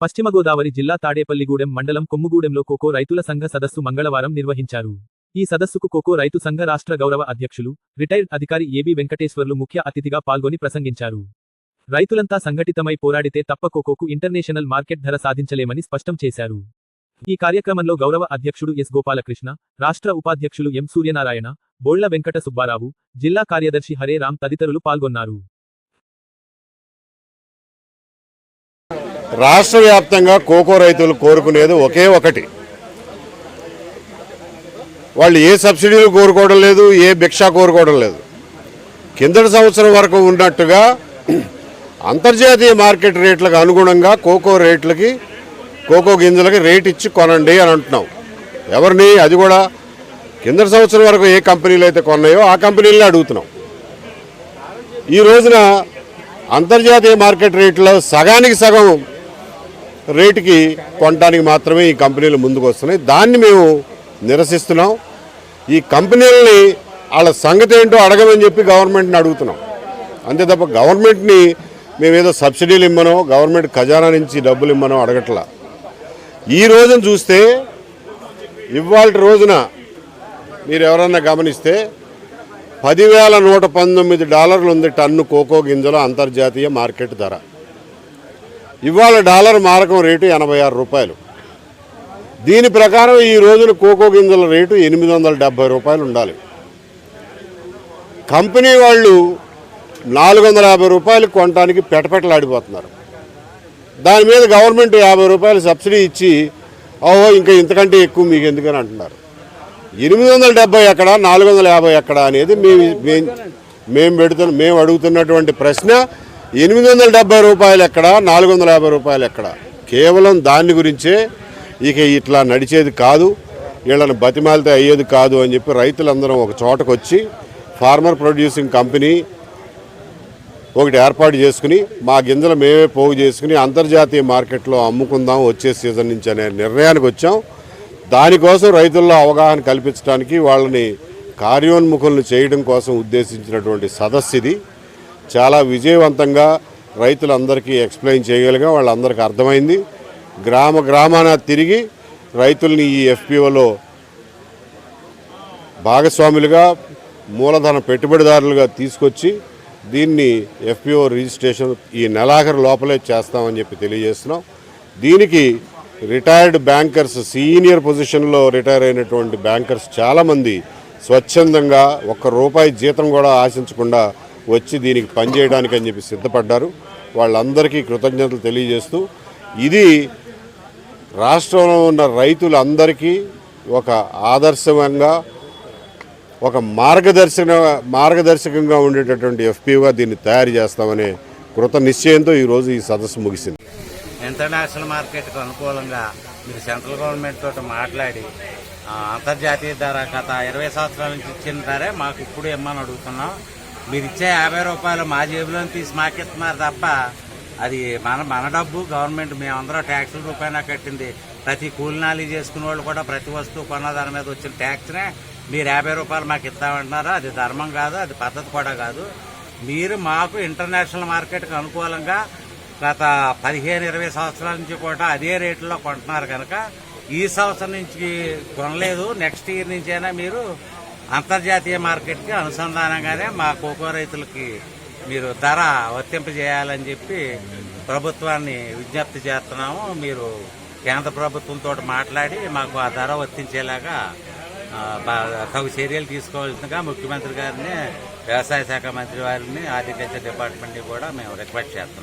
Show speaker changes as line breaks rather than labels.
పశ్చిమ గోదావరి జిల్లా తాడేపల్లిగూడెం మండలం కొమ్ముగూడెంలో కోకో రైతుల సంఘ సదస్సు మంగళవారం నిర్వహించారు. ఈ సదస్సుకు కోకో రైతు సంఘ రాష్ట్ర గౌరవ అధ్యక్షులు, రిటైర్డ్ అధికారి ఏబి వెంకటేశ్వర్లు ముఖ్య అతిథిగా పాల్గొని ప్రసంగించారు. రైతులంతా సంఘటితమై పోరాడితే తప్ప కోకోకు ఇంటర్నేషనల్ మార్కెట్ ధర సాధించలేమని స్పష్టం చేశారు. ఈ కార్యక్రమంలో గౌరవ అధ్యక్షుడు ఎస్ గోపాలకృష్ణ, రాష్ట్ర ఉపాధ్యక్షులు ఎం సూర్యనారాయణ, బోళ్ల వెంకట సుబ్బారావు, జిల్లా కార్యదర్శి హరే రామ్ తదితరులు పాల్గొన్నారు.
రాష్ట్ర వ్యాప్తంగా కోకో రైతులు కోరుకునేది ఒకే ఒకటి. వాళ్ళు ఏ సబ్సిడీలు కోరుకోవడం లేదు, ఏ భిక్ష కోరుకోవడం లేదు. కిందటి సంవత్సరం వరకు ఉన్నట్టుగా అంతర్జాతీయ మార్కెట్ రేట్లకు అనుగుణంగా కోకో రేట్లకి, కోకో గింజలకి రేట్ ఇచ్చి కొనండి అని అంటున్నాం. ఎవరిని? అది కూడా కిందటి సంవత్సరం వరకు ఏ కంపెనీలు అయితే కొన్నాయో ఆ కంపెనీలనే అడుగుతున్నాం. ఈ రోజున అంతర్జాతీయ మార్కెట్ రేట్లో సగానికి సగం రేటుకి కొనడానికి మాత్రమే ఈ కంపెనీలు ముందుకు వస్తున్నాయి. దాన్ని మేము నిరసిస్తున్నాం. ఈ కంపెనీలని వాళ్ళ సంగతి ఏంటో అడగమని చెప్పి గవర్నమెంట్ని అడుగుతున్నాం. అంతే తప్ప గవర్నమెంట్ని మేమేదో సబ్సిడీలు ఇమ్మనో, గవర్నమెంట్ ఖజానా నుంచి డబ్బులు ఇమ్మనో అడగట్లా. ఈ రోజున చూస్తే ఇవాళ రోజున మీరు ఎవరన్నా గమనిస్తే $10,119 ఉంది టన్ను కోకో గింజల అంతర్జాతీయ మార్కెట్ ధర. ఇవాళ డాలర్ మారకం రేటు ₹86. దీని ప్రకారం ఈ రోజున కోకో గింజల రేటు ₹870 ఉండాలి. కంపెనీ వాళ్ళు ₹450 కొనడానికి పెటపెటలాడిపోతున్నారు. దాని మీద గవర్నమెంట్ ₹50 సబ్సిడీ ఇచ్చి ఇంకా ఇంతకంటే ఎక్కువ మీకు ఎందుకని అంటున్నారు. 870 ఎక్కడ, 450 ఎక్కడ అనేది మేము అడుగుతున్నటువంటి ప్రశ్న. ₹870 ఎక్కడ, ₹450 ఎక్కడ? కేవలం దాని గురించే. ఇక ఇట్లా నడిచేది కాదు, వీళ్ళని బతిమాలితే అయ్యేది కాదు అని చెప్పి రైతులందరం ఒక చోటకు వచ్చి ఫార్మర్ ప్రొడ్యూసింగ్ కంపెనీ ఒకటి ఏర్పాటు చేసుకుని మా గింజలు మేమే పోగు చేసుకుని అంతర్జాతీయ మార్కెట్లో అమ్ముకుందాం వచ్చే సీజన్ నుంచి అనే నిర్ణయానికి వచ్చాం. దానికోసం రైతుల్లో అవగాహన కల్పించడానికి, వాళ్ళని కార్యోన్ముఖులను చేయడం కోసం ఉద్దేశించినటువంటి సదస్సు ఇది. చాలా విజయవంతంగా రైతులందరికీ ఎక్స్ప్లెయిన్ చేయగలిగా, వాళ్ళందరికీ అర్థమైంది. గ్రామాన తిరిగి రైతుల్ని ఈ ఎఫ్పిఓలో భాగస్వాములుగా, మూలధన పెట్టుబడిదారులుగా తీసుకొచ్చి దీన్ని ఎఫ్పిఓ రిజిస్ట్రేషన్ ఈ నెలాఖరు లోపలే చేస్తామని చెప్పి తెలియజేస్తున్నాం. దీనికి రిటైర్డ్ బ్యాంకర్స్, సీనియర్ పొజిషన్లో రిటైర్ అయినటువంటి బ్యాంకర్స్ చాలామంది స్వచ్ఛందంగా ₹1 జీతం కూడా ఆశించకుండా వచ్చి దీనికి పనిచేయడానికి అని చెప్పి సిద్ధపడ్డారు. వాళ్ళందరికీ కృతజ్ఞతలు తెలియజేస్తూ, ఇది రాష్ట్రంలో ఉన్న రైతులందరికీ ఒక ఆదర్శంగా, ఒక మార్గదర్శకంగా ఉండేటటువంటి ఎఫ్పిఓగా దీన్ని తయారు చేస్తామనే కృత నిశ్చయంతో ఈరోజు ఈ సదస్సు ముగిసింది.
ఇంటర్నేషనల్ మార్కెట్కు అనుకూలంగా మీరు సెంట్రల్ గవర్నమెంట్ తోటి మాట్లాడి అంతర్జాతీయ ధర గత 20 సంవత్సరాల నుంచి ఇచ్చిన ధరే మాకు ఇప్పుడు ఇమ్మని అడుగుతున్నాం. మీరు ఇచ్చే ₹50 మా జేబులో తీసి మాకిస్తున్నారు తప్ప అది మన డబ్బు. గవర్నమెంట్ మేమందరం ట్యాక్సుల రూపాయన కట్టింది. ప్రతి కూలినాలి చేసుకునే వాళ్ళు కూడా ప్రతి వస్తువు కొన్న దాని మీద వచ్చిన ట్యాక్స్నే మీరు ₹50 మాకు ఇస్తామంటున్నారు. అది ధర్మం కాదు, అది పద్ధతి కూడా కాదు. మీరు మాకు ఇంటర్నేషనల్ మార్కెట్కి అనుకూలంగా గత 15-20 సంవత్సరాల నుంచి కూడా అదే రేట్లో కొంటున్నారు కనుక ఈ సంవత్సరం నుంచి కొనలేదు, నెక్స్ట్ ఇయర్ నుంచైనా మీరు అంతర్జాతీయ మార్కెట్కి అనుసంధానంగానే మా కోకో రైతులకి మీరు ధర వర్తింపజేయాలని చెప్పి ప్రభుత్వాన్ని విజ్ఞప్తి చేస్తున్నాము. మీరు కేంద్ర ప్రభుత్వంతో మాట్లాడి మాకు ఆ ధర వర్తించేలాగా తగు చర్యలు తీసుకోవాల్సిందిగా ముఖ్యమంత్రి గారిని, వ్యవసాయ శాఖ మంత్రి వారిని, హార్టికల్చర్ డిపార్ట్మెంట్ని కూడా మేము రిక్వెస్ట్ చేస్తున్నాం.